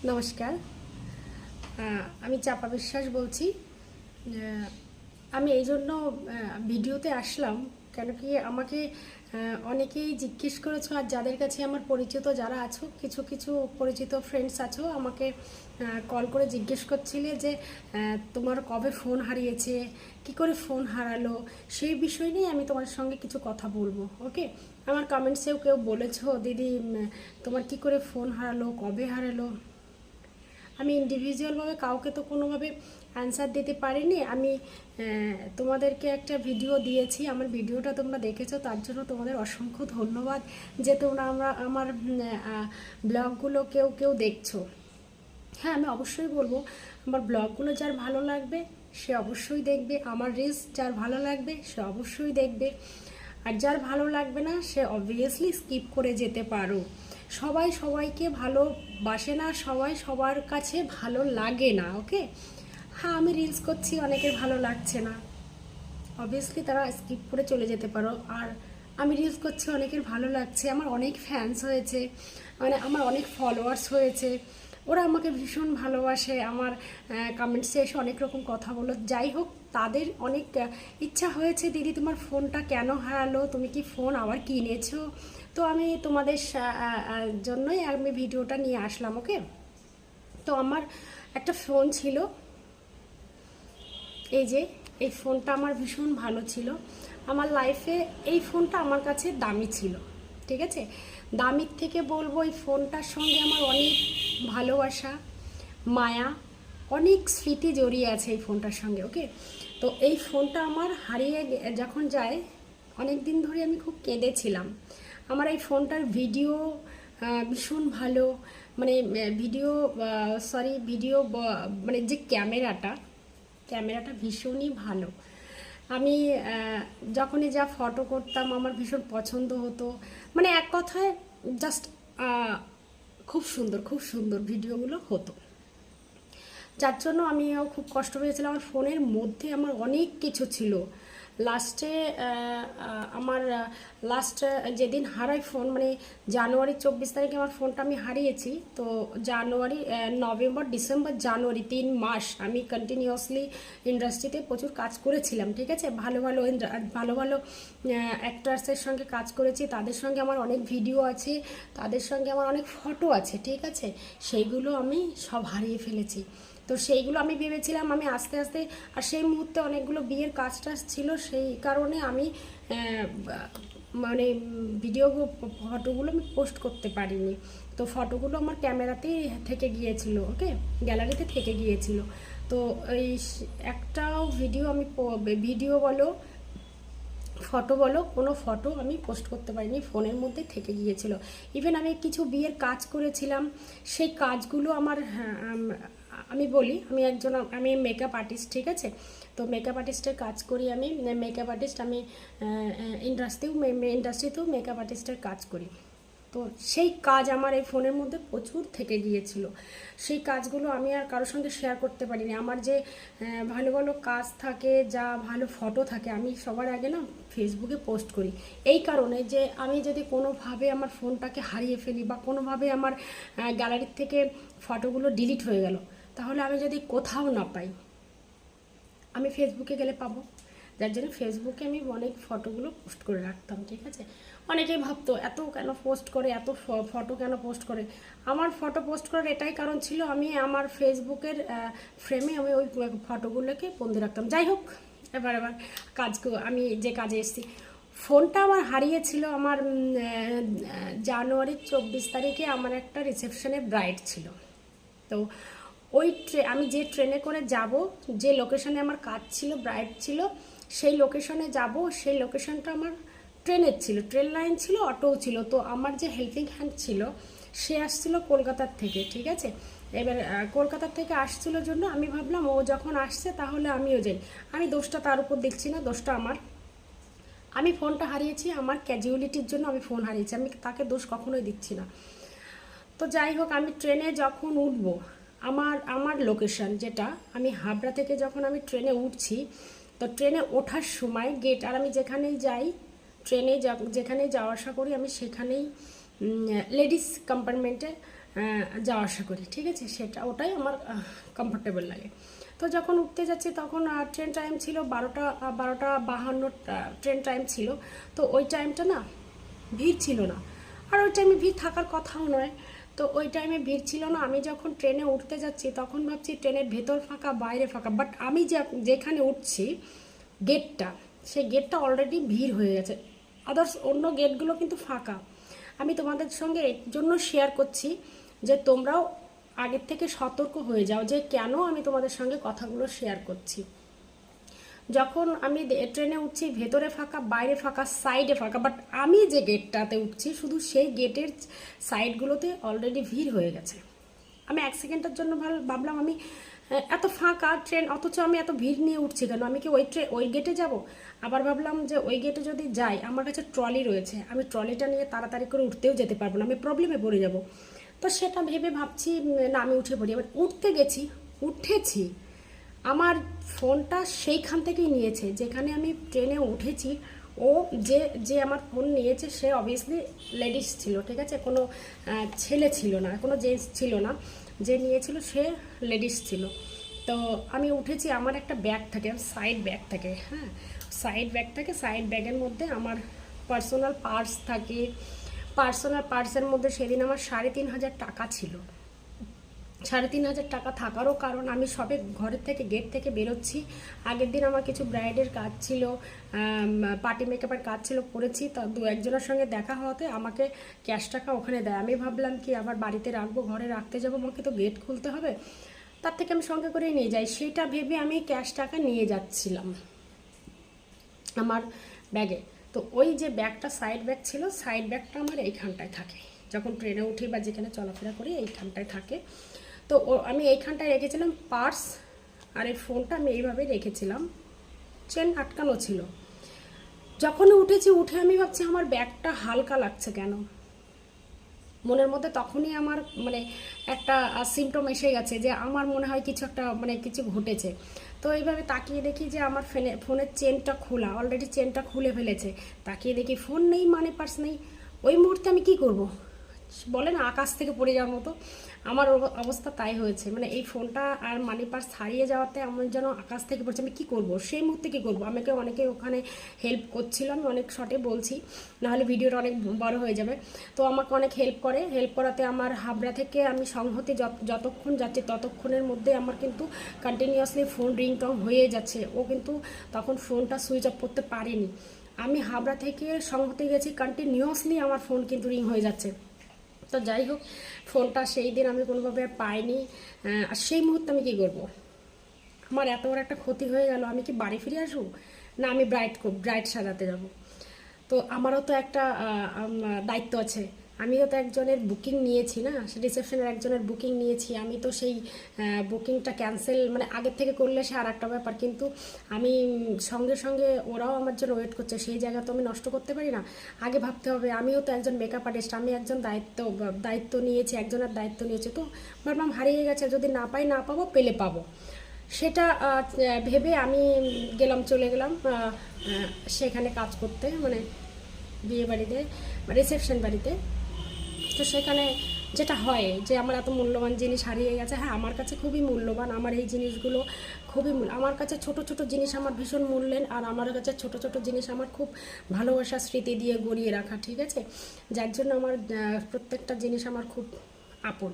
নমস্কার। আমি চাপা বিশ্বাস বলছি। আমি এই জন্য ভিডিওতে আসলাম, কেন কি আমাকে অনেকেই জিজ্ঞেস করেছো, আর যাদের কাছে আমার পরিচিত যারা আছো, কিছু কিছু পরিচিত ফ্রেন্ডস আছো, আমাকে কল করে জিজ্ঞেস করছিলে যে তোমার কবে ফোন হারিয়েছে, কি করে ফোন হারালো, সেই বিষয় নিয়ে আমি তোমার সঙ্গে কিছু কথা বলবো। ওকে, আমার কমেন্টসেও কেউ বলেছো দিদি তোমার কি করে ফোন হারালো, কবে হারালো। আমি ইন্ডিভিজুয়ালভাবে কাউকে তো কোনোভাবে অ্যান্সার দিতে পারিনি। আমি তোমাদেরকে একটা ভিডিও দিয়েছি, আমার ভিডিওটা তোমরা দেখেছো, তার জন্য তোমাদের অসংখ্য ধন্যবাদ যে তোমরা আমার ব্লগগুলো কেউ কেউ দেখছো। হ্যাঁ, আমি অবশ্যই বলবো আমার ব্লগগুলো যার ভালো লাগবে সে অবশ্যই দেখবে, আমার রিলস যার ভালো লাগবে সে অবশ্যই দেখবে, আর যার ভালো লাগবে না সে অবভিয়াসলি স্কিপ করে যেতে পারো। সবাই সবাইকে ভালোবাসে না, সবাই সবার কাছে ভালো লাগে না। ওকে, হ্যাঁ আমি রিলস করছি, অনেকের ভালো লাগছে না, অবভিয়াসলি তারা স্কিপ করে চলে যেতে পারো। আর আমি রিলস করছি, অনেকের ভালো লাগছে, আমার অনেক ফ্যান্স হয়েছে, মানে আমার অনেক ফলোয়ার্স হয়েছে, ওরা আমাকে ভীষণ ভালোবাসে, আমার কমেন্টসে এসে অনেক রকম কথা বলো। যাই হোক, তাদের অনেক ইচ্ছা হয়েছে দিদি তোমার ফোনটা কেন হারালো, তুমি কি ফোন আবার কিনেছো। তো আমি তোমাদের জন্যই আমি ভিডিওটা নিয়ে আসলাম। ওকে, তো আমার একটা ফোন ছিল, এই যে এই ফোনটা আমার ভীষণ ভালো ছিল, আমার লাইফে এই ফোনটা আমার কাছে দামি ছিল। ঠিক আছে, দামির থেকে বলবো এই ফোনটার সঙ্গে আমার অনেক ভালোবাসা, মায়া, অনেক স্মৃতি জড়িয়ে আছে এই ফোনটার সঙ্গে। ওকে, তো এই ফোনটা আমার হারিয়ে যখন যায়, অনেক দিন ধরে আমি খুব কেঁদেছিলাম। আমার এই ফোনটার ভিডিও ভীষণ ভালো, মানে ভিডিও মানে যে ক্যামেরাটা ভীষণই ভালো। আমি যখনই যা ফটো করতাম আমার ভীষণ পছন্দ হতো, মানে এক কথায় জাস্ট খুব সুন্দর খুব সুন্দর ভিডিওগুলো হতো, যার জন্য আমিও খুব কষ্ট পেয়েছিলাম। আমার ফোনের মধ্যে আমার অনেক কিছু ছিল। লাস্টে আমার লাস্ট যেদিন হারাই ফোন, মানে জানুয়ারি 24 তারিখে আমার ফোনটা আমি হারিয়েছি। তো জানুয়ারি, নভেম্বর, ডিসেম্বর, জানুয়ারি 3 মাস আমি কন্টিনিউয়াসলি ইন্ডাস্ট্রিতে প্রচুর কাজ করেছিলাম। ঠিক আছে, ভালো ভালো ভালো ভালো অ্যাক্টার্সের সঙ্গে কাজ করেছি, তাদের সঙ্গে আমার অনেক ভিডিও আছে, তাদের সঙ্গে আমার অনেক ফটো আছে। ঠিক আছে, সেইগুলো আমি সব হারিয়ে ফেলেছি। তো সেইগুলো আমি ভেবেছিলাম আমি আস্তে আস্তে, আর সেই মুহূর্তে অনেকগুলো বিয়ের কাজ টাজ ছিল, সেই কারণে আমি মানে ভিডিও ফটোগুলো আমি পোস্ট করতে পারিনি। তো ফটোগুলো আমার ক্যামেরাতেই থেকে গিয়েছিল, ওকে, গ্যালারিতে থেকে গিয়েছিল। তো এই একটাও ভিডিও বলো ফটো বলো, কোনো ফটো আমি পোস্ট করতে পারিনি, ফোনের মধ্যে থেকে গিয়েছিল। ইভেন আমি কিছু বিয়ের কাজ করেছিলাম, সেই কাজগুলো আমার আমি বলি আমি মেকআপ আর্টিস্ট। ঠিক আছে, তো মেকআপ আর্টিস্টের কাজ করি, আমি মেকআপ আর্টিস্ট, আমি ইন্ডাস্ট্রিতেও মেকআপ আর্টিস্টের কাজ করি। তো সেই কাজ আমার এই ফোনের মধ্যে প্রচুর থেকে গিয়েছিল, সেই কাজগুলো আমি আর কারোর সঙ্গে শেয়ার করতে পারিনি। আমার যে ভালো ভালো কাজ থাকে, যা ভালো ফটো থাকে, আমি সবার আগে না ফেসবুকে পোস্ট করি, এই কারণে যে আমি যদি কোনোভাবে আমার ফোনটাকে হারিয়ে ফেলি বা কোনোভাবে আমার গ্যালারির থেকে ফটোগুলো ডিলিট হয়ে গেল, তাহলে আমি যদি কোথাও না পাই, আমি ফেসবুকে গেলে পাবো। যার জন্য ফেসবুকে আমি অনেক ফটোগুলো পোস্ট করে রাখতাম। ঠিক আছে, অনেকেই ভাবতো এত কেন পোস্ট করে, এত ফটো কেন পোস্ট করে। আমার ফটো পোস্ট করার এটাই কারণ ছিল, আমি আমার ফেসবুকের ফ্রেমে আমি ওই ফটোগুলোকে বন্দি রাখতাম। যাই হোক, এবার আমি যে কাজে এসেছি, ফোনটা আমার হারিয়েছিল আমার জানুয়ারির 24 তারিখে আমার একটা রিসেপশনে ব্রাইড ছিল। তো আমি যে ট্রেনে করে যাব, যে লোকেশনে আমার কাজ ছিল, ব্রাইড ছিল, সেই লোকেশনে যাব, সেই লোকেশনটা আমার ট্রেনের ছিল, ট্রেন লাইন ছিল, অটোও ছিল। তো আমার যে হেল্পিং হ্যান্ড ছিল সে আসছিল কলকাতার থেকে। ঠিক আছে, এবার কলকাতার থেকে আসছিল জন্য আমি ভাবলাম ও যখন আসছে তাহলে আমিও যাই। আমি দোষটা তার উপর দেখছি না, দোষটা আমার। আমি ফোনটা হারিয়েছি আমার ক্যাজুয়ালিটির জন্য, আমি ফোন হারিয়েছি, আমি তাকে দোষ কখনোই দিচ্ছি না। তো যাই হোক, আমি ট্রেনে যখন উঠব, আমার আমার লোকেশন যেটা, আমি হাবড়া থেকে যখন আমি ট্রেনে উঠছি, তো ট্রেনে ওঠার সময় গেট, আর আমি যেখানেই যাই ট্রেনে যেখানেই যাওয়া আসা করি আমি সেখানেই লেডিস কম্পার্টমেন্টে যাওয়া আসা করি, ঠিক আছে, ওটাই আমার কমফোর্টেবল লাগে। তো যখন উঠতে যাচ্ছি তখন ট্রেন টাইম ছিল 12:52 ট্রেন টাইম ছিল। তো ওই টাইমটা না ভিড় ছিল না, আর ওই টাইমে ভিড় থাকার কথাও নয়। তো ওই টাইমে ভিড় ছিল না। আমি যখন ট্রেনে উঠতে যাচ্ছি তখন ভাবছি ট্রেনের ভেতর ফাঁকা বাইরে ফাঁকা, বাট আমি যেখানে উঠছি গেটটা, সেই গেটটা অলরেডি ভিড় হয়ে গেছে, আদার্স অন্য গেটগুলো কিন্তু ফাঁকা। আমি তোমাদের সঙ্গে এর জন্য শেয়ার করছি যে তোমরাও আগের থেকে সতর্ক হয়ে যাও, যে কেন আমি তোমাদের সঙ্গে কথাগুলো শেয়ার করছি। যখন আমি ট্রেনে উঠছি ভেতরে ফাঁকা বাইরে ফাঁকা সাইডে ফাঁকা, বাট আমি যে গেটটাতে উঠছি শুধু সেই গেটের সাইডগুলোতে অলরেডি ভিড় হয়ে গেছে। আমি এক সেকেন্ডের জন্য ভাবলাম আমি এত ফাঁকা ট্রেন, অথচ আমি এত ভিড় নিয়ে উঠছি কেন, আমি কি ওই গেটে যাব? আবার ভাবলাম যে ওই গেটে যদি যাই, আমার কাছে ট্রলি রয়েছে, আমি ট্রলিটা নিয়ে তাড়াতাড়ি করে উঠতেও যেতে পারবো না, আমি প্রবলেমে পড়ে যাব। তো সেটা ভেবে ভাবছি না আমি উঠে পড়ি। এবার উঠতে গেছি, উঠেছি, আমার ফোনটা সেইখান থেকেই নিয়েছে যেখানে আমি ট্রেনে উঠেছি। ও যে যে আমার ফোন নিয়েছে সে অবভিয়াসলি লেডিস ছিল, ঠিক আছে, কোনো ছেলে ছিল না, কোনো জেন্টস ছিল না। যে নিয়েছিল সে লেডিস ছিল। তো আমি উঠেছি, আমার একটা ব্যাগ থাকে, সাইড ব্যাগ থাকে, হ্যাঁ, সাইড ব্যাগ থাকে, সাইড ব্যাগের মধ্যে আমার পার্সোনাল পার্স থাকে। পার্সোনাল পার্সের মধ্যে সেদিন আমার 3,500 টাকা ছিল। 3,500 টাকা থাকারও কারণ, আমি সবে ঘরের থেকে গেট থেকে বেরোচ্ছি, আগের দিন আমার কিছু ব্রাইডের কাজ ছিল, পার্টি মেকআপের কাজ ছিল, করেছি। তা দু একজনের সঙ্গে দেখা হওয়াতে আমাকে ক্যাশ টাকা ওখানে দেয়। আমি ভাবলাম কি আবার বাড়িতে রাখবো, ঘরে রাখতে যাবো, আমাকে তো গেট খুলতে হবে, তার থেকে আমি সঙ্গে করে নিয়ে যাই, সেটা ভেবে আমি ক্যাশ টাকা নিয়ে যাচ্ছিলাম আমার ব্যাগে। তো ওই যে ব্যাগটা সাইড ব্যাগ ছিল, সাইড ব্যাগটা আমার এইখানটায় থাকে, যখন ট্রেনে উঠি বা যেখানে চলাফেরা করি এইখানটায় থাকে। তো আমি এইখানটায় রেখেছিলাম পার্স, আর এই ফোনটা আমি এইভাবে রেখেছিলাম, চেন আটকানো ছিল। যখন উঠেছি, উঠে আমি ভাবছি আমার ব্যাগটা হালকা লাগছে কেন, মনের মধ্যে তখনই আমার মানে একটা সিমটম এসে গেছে যে আমার মনে হয় কিছু একটা মানে কিছু ঘটেছে। তো এইভাবে তাকিয়ে দেখি যে আমার ফোনের চেনটা খোলা, অলরেডি চেনটা খুলে ফেলেছে। তাকিয়ে দেখি ফোন নেই, মানে পার্স নেই। ওই মুহূর্তে আমি কি করব, বলে না আকাশ থেকে পড়ে যাওয়ার মতো, আমার অবস্থা তাই হয়েছে। মানে এই ফোনটা আর মানি পার্স হারিয়ে যাওয়াতে আমার যেন আকাশ থেকে পড়ছে। আমি কী করবো সেই মুহূর্তে, কী করবো? আমাকে অনেকে ওখানে হেল্প করছিল, আমি অনেক শর্টে বলছি, নাহলে ভিডিওটা অনেক বড় হয়ে যাবে। তো আমাকে অনেক হেল্প করাতে আমার হাবড়া থেকে আমি সংহতি যতক্ষণ যাচ্ছি ততক্ষণের মধ্যে আমার কিন্তু কন্টিনিউয়াসলি ফোন রিংটং হয়ে যাচ্ছে। ও কিন্তু তখন ফোনটা সুইচ অফ করতে পারেনি। আমি হাবড়া থেকে সংহতি গেছি, কন্টিনিউয়াসলি আমার ফোন কিন্তু রিং হয়ে যাচ্ছে। তো যাই হোক, ফোনটা সেই দিন আমি কোনোভাবে পাইনি। আর সেই মুহূর্তে আমি কী করবো, আমার এত বড় একটা ক্ষতি হয়ে গেল, আমি কি বাড়ি ফিরে আসবো, না আমি ব্রাইড সাজাতে যাব? তো আমারও তো একটা দায়িত্ব আছে, আমিও তো একজনের বুকিং নিয়েছি না, রিসেপশনের একজনের বুকিং নিয়েছি। আমি তো সেই বুকিংটা ক্যান্সেল মানে আগের থেকে করলে সে আর একটা ব্যাপার, কিন্তু আমি সঙ্গে সঙ্গে ওরাও আমার জন্য ওয়েট করছে, সেই জায়গা তো আমি নষ্ট করতে পারি না। আগে ভাবতে হবে, আমিও তো একজন মেকআপ আর্টিস্ট, আমি একজন দায়িত্ব নিয়েছি, একজনের দায়িত্ব নিয়েছি। তো ভাবলাম হারিয়ে গেছে, যদি না পাই না পাবো, পেলে পাবো, সেটা ভেবে আমি চলে গেলাম সেখানে কাজ করতে, মানে বিয়ে বাড়িতে, রিসেপশন বাড়িতে। তো সেখানে যেটা হয় যে আমার এত মূল্যবান জিনিস হারিয়ে গেছে। হ্যাঁ, আমার কাছে খুবই মূল্যবান, আমার এই জিনিসগুলো খুবই আমার কাছে ছোট ছোট জিনিস আমার ভীষণ মূল্যের, আর আমার কাছে ছোট ছোট জিনিস আমার খুব ভালোবাসা স্মৃতি দিয়ে গড়িয়ে রাখা, ঠিক আছে, যার জন্য আমার প্রত্যেকটা জিনিস আমার খুব আপন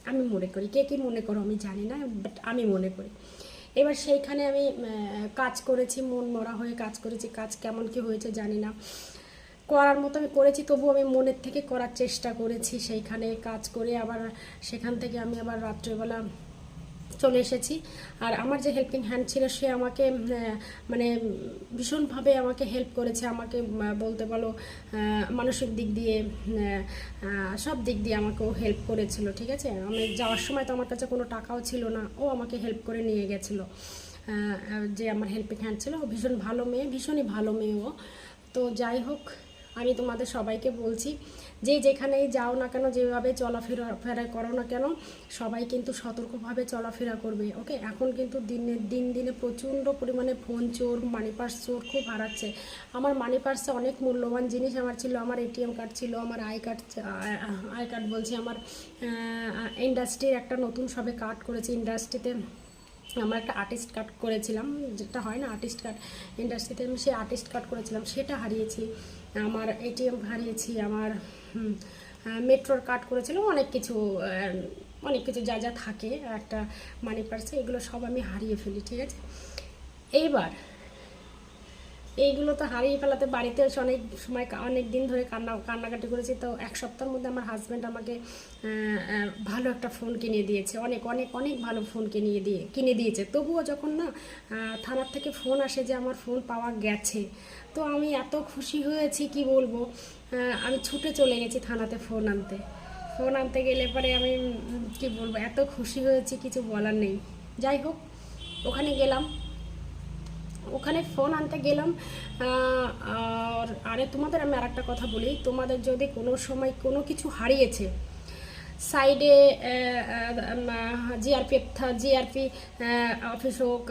আমি মনে করি। কে কী মনে করো আমি জানি না, বাট আমি মনে করি। এবার সেইখানে আমি কাজ করেছি, মন মরা হয়ে কাজ করেছি, কাজ কেমন কি হয়েছে জানি না, করার মতো আমি করেছি, তবু আমি মনের থেকে করার চেষ্টা করেছি। সেইখানে কাজ করে আবার সেখান থেকে আমি আবার রাত্রেবেলা চলে এসেছি। আর আমার যে হেল্পিং হ্যান্ড ছিল সে আমাকে মানে ভীষণভাবে আমাকে হেল্প করেছে, আমাকে বলতে বলো মানসিক দিক দিয়ে সব দিক দিয়ে আমাকেও হেল্প করেছিল, ঠিক আছে। আমি যাওয়ার সময় তো আমার কাছে কোনো টাকাও ছিল না, ও আমাকে হেল্প করে নিয়ে গেছিলো। যে আমার হেল্পিং হ্যান্ড ছিল, ও ভীষণ ভালো মেয়ে, ভীষণই ভালো মেয়ে ও। তো যাই হোক, আমি তোমাদের সবাইকে বলছি, যে যেখানেই যাও না কেন, যেভাবে চলাফেরা করো না কেন, সবাই কিন্তু সতর্কভাবে চলাফেরা করবে। ওকে, এখন কিন্তু দিনে প্রচণ্ড পরিমাণে ফোন চোর, মানি পার্স চোর খুব হারাচ্ছে। আমার মানি পার্সে অনেক মূল্যবান জিনিস আমার ছিল, আমার এটিএম কার্ড ছিল, আমার আই কার্ড বলছি, আমার ইন্ডাস্ট্রির একটা নতুন সবে কার্ড করেছি ইন্ডাস্ট্রিতে, আমার একটা আর্টিস্ট কার্ড করেছিলাম, যেটা হয় না আর্টিস্ট কার্ড ইন্ডাস্ট্রিতে, আমি সেই আর্টিস্ট কার্ড করেছিলাম, সেটা হারিয়েছি। আমার এটিএম হারিয়েছি, আমার মেট্রোর কার্ড করেছিলাম, অনেক কিছু যা যা থাকে একটা মানি পার্সে, এগুলো সব আমি হারিয়ে ফেলি। ঠিক আছে, এইগুলো তো হারিয়ে ফেলাতে বাড়িতে এসে অনেক সময় অনেক দিন ধরে কান্নাকাটি করেছি। তো এক সপ্তাহের মধ্যে আমার হাজব্যান্ড আমাকে ভালো একটা ফোন কিনে দিয়েছে, অনেক অনেক অনেক ভালো ফোন কিনে দিয়েছে। তবুও যখন না থানার থেকে ফোন আসে যে আমার ফোন পাওয়া গেছে, তো আমি এত খুশি হয়েছি কি বলবো। আমি ছুটে চলে গেছি থানাতে ফোন আনতে গেলে পরে আমি কি বলবো, এত খুশি হয়েছি কিছু বলার নেই। যাই হোক, ওখানে ফোন আনতে গেলাম। আরে তোমাদের আমি আর একটা কথা বলি, তোমাদের যদি কোনো সময় কোনো কিছু হারিয়েছে, সাইডে জিআরপি অফিস হোক,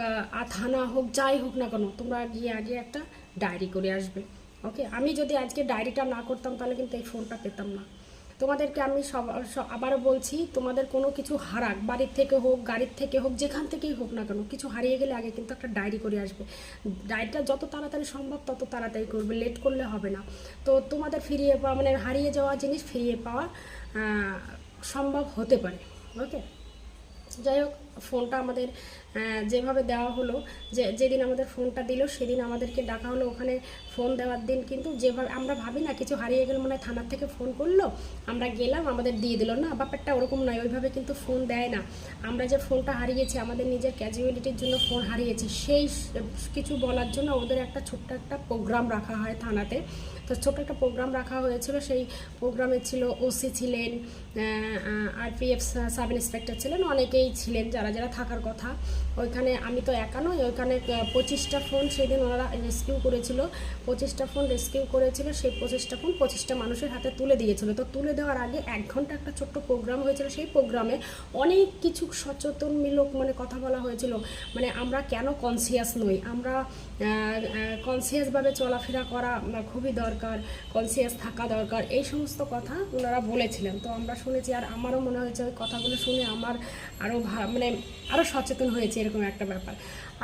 থানা হোক, যাই হোক না কেন, তোমরা গিয়ে আগে একটা ডায়েরি করে আসবে। ওকে, আমি যদি আজকে ডায়েরিটা না করতাম তাহলে কিন্তু এই ফোনটা পেতাম না। তোমাদেরকে আমি আবারও বলছি, তোমাদের কোনো কিছু হারাক, বাড়ির থেকে হোক, গাড়ির থেকে হোক, যেখান থেকেই হোক না কেন, কিছু হারিয়ে গেলে আগে কিন্তু একটা ডায়েরি করে আসবে। ডায়েরিটা যত তাড়াতাড়ি সম্ভব তত তাড়াতাড়ি করবে, লেট করলে হবে না। তো তোমাদের ফিরিয়ে পাওয়া মানে হারিয়ে যাওয়া জিনিস ফিরিয়ে পাওয়া সম্ভব হতে পারে। ওকে, যাই হোক, ফোনটা আমাদের যেভাবে দেওয়া হলো, যেদিন আমাদের ফোনটা দিল সেদিন আমাদেরকে ডাকা হলো। ওখানে ফোন দেওয়ার দিন কিন্তু যেভাবে আমরা ভাবি না কিছু হারিয়ে গেলে মানে থানার থেকে ফোন করলো, আমরা গেলাম, আমাদের দিয়ে দিল, না, ব্যাপারটা ওরকম নয়, ওইভাবে কিন্তু ফোন দেয় না। আমরা যে ফোনটা হারিয়েছি, আমাদের নিজের ক্যাজুয়ালিটির জন্য ফোন হারিয়েছি, সেই কিছু বলার জন্য ওদের একটা ছোট্ট একটা প্রোগ্রাম রাখা হয় থানাতে। তো ছোট্ট একটা প্রোগ্রাম রাখা হয়েছিল, সেই প্রোগ্রামে ছিল ওসি ছিলেন, আরপিএফ সাব ইন্সপেক্টর ছিলেন, অনেকেই ছিলেন যারা যারা থাকার কথা। ওইখানে আমি তো একা নই, ওইখানে 25টা ফোন সেদিন ওনারা রেস্কিউ করেছিল, 25টা ফোন রেস্কিউ করেছিল। সেই 25টা ফোন 25টা মানুষের হাতে তুলে দিয়েছিল। তো তুলে দেওয়ার আগে 1 ঘন্টা একটা ছোট্ট প্রোগ্রাম হয়েছিল। সেই প্রোগ্রামে অনেক কিছু সচেতনমূলক মানে কথা বলা হয়েছিল, মানে আমরা কেন কনসিয়াস নই, আমরা কনসিয়াসভাবে চলাফেরা করা খুবই দরকার, কনসিয়াস থাকা দরকার, এই সমস্ত কথা ওনারা বলেছিলেন। তো আমরা শুনেছি, আর আমারও মনে হয়েছে ওই কথাগুলো শুনে আমার আরও সচেতন হয়েছে, এরকম একটা ব্যাপার।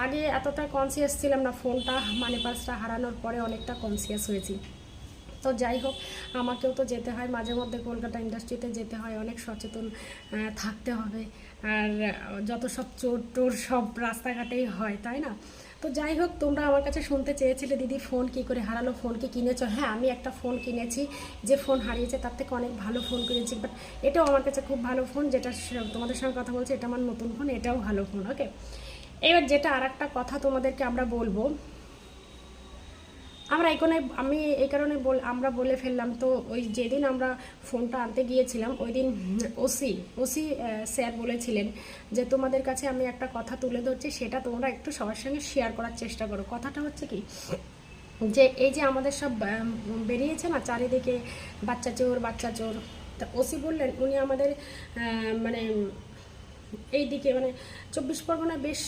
আগে এতটা কনসিয়াস ছিলাম না, ফোনটা মানি পার্সটা হারানোর পরে অনেকটা কনসিয়াস হয়েছি। তো যাই হোক, আমাকেও তো যেতে হয় মাঝে মধ্যে, কলকাতা ইন্ডাস্ট্রিতে যেতে হয়, অনেক সচেতন থাকতে হবে। আর যত সব চোর টোর সব রাস্তাঘাটেই হয়, তাই না? তো যাই হোক, তোমরা আমার কাছে শুনতে চেয়েছিলে দিদি ফোন কী করে হারালো, ফোন কি কিনেছো? হ্যাঁ, আমি একটা ফোন কিনেছি, যে ফোন হারিয়েছে তার থেকে অনেক ভালো ফোন কিনেছি, বাট এটাও আমার কাছে খুব ভালো ফোন, যেটা তোমাদের সঙ্গে কথা বলছি, এটা আমার নতুন ফোন, এটাও ভালো ফোন। ওকে, এবার যেটা আর একটা কথা তোমাদেরকে আমরা বলবো, আমি এই কারণে আমরা বলে ফেললাম। তো ওই যেদিন আমরা ফোনটা আনতে গিয়েছিলাম, ওই দিন ওসি স্যার বলেছিলেন যে তোমাদের কাছে আমি একটা কথা তুলে ধরছি, সেটা তোমরা একটু সবার সঙ্গে শেয়ার করার চেষ্টা করো। কথাটা হচ্ছে কি, যে এই যে আমাদের সব বেরিয়েছে না চারিদিকে বাচ্চা চোর, তা ওসি বললেন উনি আমাদের মানে এই দিকে মানে 24 পরগনায় বেশ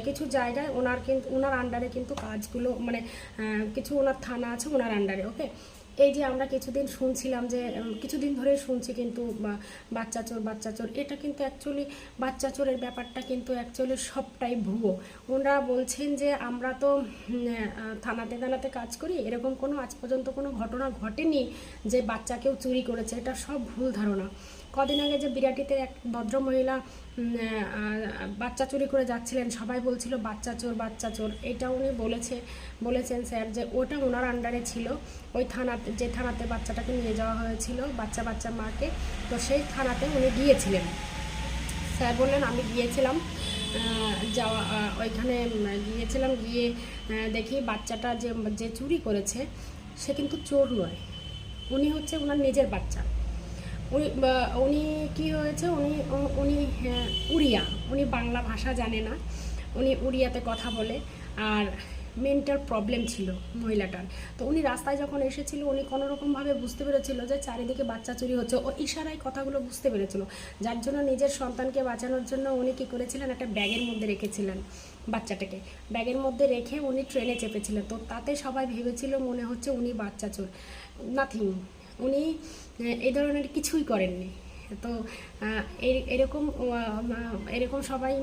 কিছু জায়গায় ওনার আন্ডারে কিন্তু কাজগুলো মানে কিছু ওনার থানা আছে ওনার আন্ডারে। ওকে, এই যে আমরা কিছুদিন ধরে শুনছি কিন্তু বাচ্চা চোর, এটা কিন্তু অ্যাকচুয়ালি বাচ্চা চোরের ব্যাপারটা কিন্তু অ্যাকচুয়ালি সবটাই ভুয়ো। ওনারা বলছেন যে আমরা তো থানাতে কাজ করি, এরকম কোনো আজ পর্যন্ত কোনো ঘটনা ঘটেনি যে বাচ্চা কেউ চুরি করেছে, এটা সব ভুল ধারণা। কদিন আগে যে বিরাটিতে এক ভদ্রমহিলা বাচ্চা চুরি করে যাচ্ছিলেন, সবাই বলছিল বাচ্চা চোর, এটা উনি বলেছেন স্যার যে ওটা ওনার আন্ডারে ছিল, ওই যে থানাতে বাচ্চাটাকে নিয়ে যাওয়া হয়েছিল, বাচ্চা মাকে, তো সেই থানাতে উনি গিয়েছিলেন। স্যার বললেন আমি গিয়েছিলাম, ওইখানে গিয়ে দেখি বাচ্চাটা যে চুরি করেছে সে কিন্তু চোর নয়, উনি হচ্ছে ওনার নিজের বাচ্চা। উনি কি হয়েছে, উনি উড়িয়া, উনি বাংলা ভাষা জানে না, উনি উড়িয়াতে কথা বলে। আর মেন্টাল প্রবলেম ছিল মহিলাটার। তো উনি রাস্তায় যখন এসেছিল উনি কোনোরকমভাবে বুঝতে পেরেছিল যে চারিদিকে বাচ্চা চুরি হচ্ছে, ও ইশারায় কথাগুলো বুঝতে পেরেছিল, যার জন্য নিজের সন্তানকে বাঁচানোর জন্য উনি কী করেছিলেন, একটা ব্যাগের মধ্যে রেখেছিলেন বাচ্চাটাকে, ব্যাগের মধ্যে রেখে উনি ট্রেনে চেপেছিলেন। তো তাতে সবাই ভেবেছিল মনে হচ্ছে উনি বাচ্চা চোর, নাথিং, উনি এই ধরনের কিছুই করেননি। তো এরকম এরকম সবাই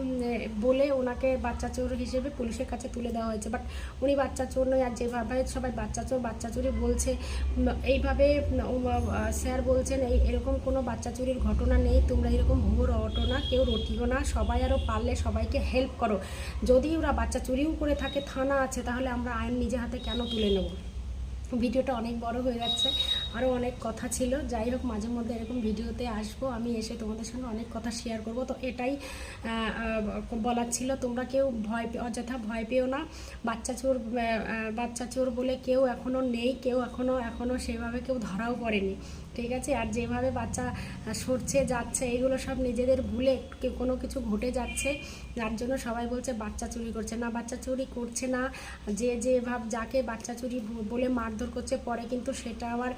বলে ওনাকে বাচ্চা চোর হিসেবে পুলিশের কাছে তুলে দেওয়া হয়েছে, বাট উনি বাচ্চা চোর নয়। আর যেভাবে সবাই বাচ্চা চোর বাচ্চা চুরি বলছে, এইভাবে স্যার বলছেন এরকম কোনো বাচ্চা চুরির ঘটনা নেই, তোমরা এরকম ভুয়ো ঘটনা কেউ রটিও না, সবাই আরও পারলে সবাইকে হেল্প করো। যদি ওরা বাচ্চা চুরিও করে থাকে, থানা আছে, তাহলে আমরা আইন নিজে হাতে কেন তুলে নেব? ভিডিওটা অনেক বড় হয়ে যাচ্ছে, আরও অনেক কথা ছিল। যাই হোক, মাঝে মধ্যে এরকম ভিডিওতে আসবো আমি, এসে তোমাদের সঙ্গে অনেক কথা শেয়ার করব। তো এটাই বলার ছিল, তোমরা কেউ অযথা ভয় পেও না। বাচ্চা চোর বলে কেউ এখনও নেই, কেউ এখনও সেভাবে কেউ ধরাও পড়েনি, ঠিক আছে? আর যেভাবে বাচ্চা সরছে যাচ্ছে, এগুলো সব নিজেদের ভুলে কোনো কিছু ঘটে যাচ্ছে, যার জন্য সবাই বলছে বাচ্চা চুরি করছে। না, বাচ্চা চুরি করছে না। যাকে বাচ্চা চুরি বলে মারধর করছে, পরে কিন্তু সেটা আবার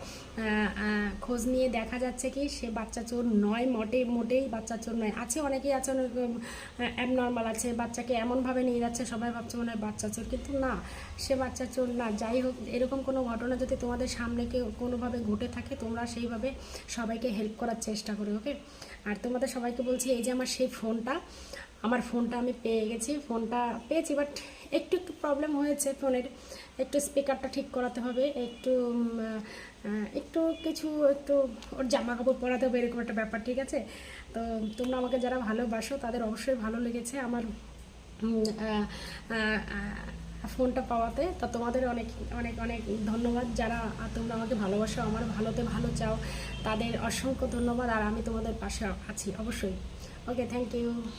খোঁজ নিয়ে দেখা যাচ্ছে কি সে বাচ্চা চোর নয়, মোটেই বাচ্চা চোর নয়। অনেকেই আছে অ্যাবনর্মাল আছে, বাচ্চাকে এমনভাবে নিয়ে যাচ্ছে সবাই ভাবছে মনে হয় বাচ্চা চোর, কিন্তু না, সে বাচ্চা চোর না। যাই হোক, এরকম কোনো ঘটনা যদি তোমাদের সামনে কোনোভাবে ঘটে থাকে, তোমরা সেইভাবে সবাইকে হেল্প করার চেষ্টা করো, ওকে? আর তোমাদের সবাইকে বলছি, এই যে আমার ফোনটা আমি পেয়ে গেছি, ফোনটা পেয়েছি, বাট একটু প্রবলেম হয়েছে ফোনের, একটু স্পিকারটা ঠিক করাতে হবে, একটু ওর জামা কাপড় পরাতে হবে, এরকম একটা ব্যাপার, ঠিক আছে? তো তোমরা আমাকে যারা ভালোবাসো তাদের অবশ্যই ভালো লেগেছে আমার ফোনটা পাওয়াতে। তো তোমাদের অনেক অনেক অনেক ধন্যবাদ, যারা তোমরা আমাকে ভালোবাসো, আমার ভালোতে ভালো চাও, তাদের অসংখ্য ধন্যবাদ। আর আমি তোমাদের পাশে আছি অবশ্যই, ওকে? Thank you.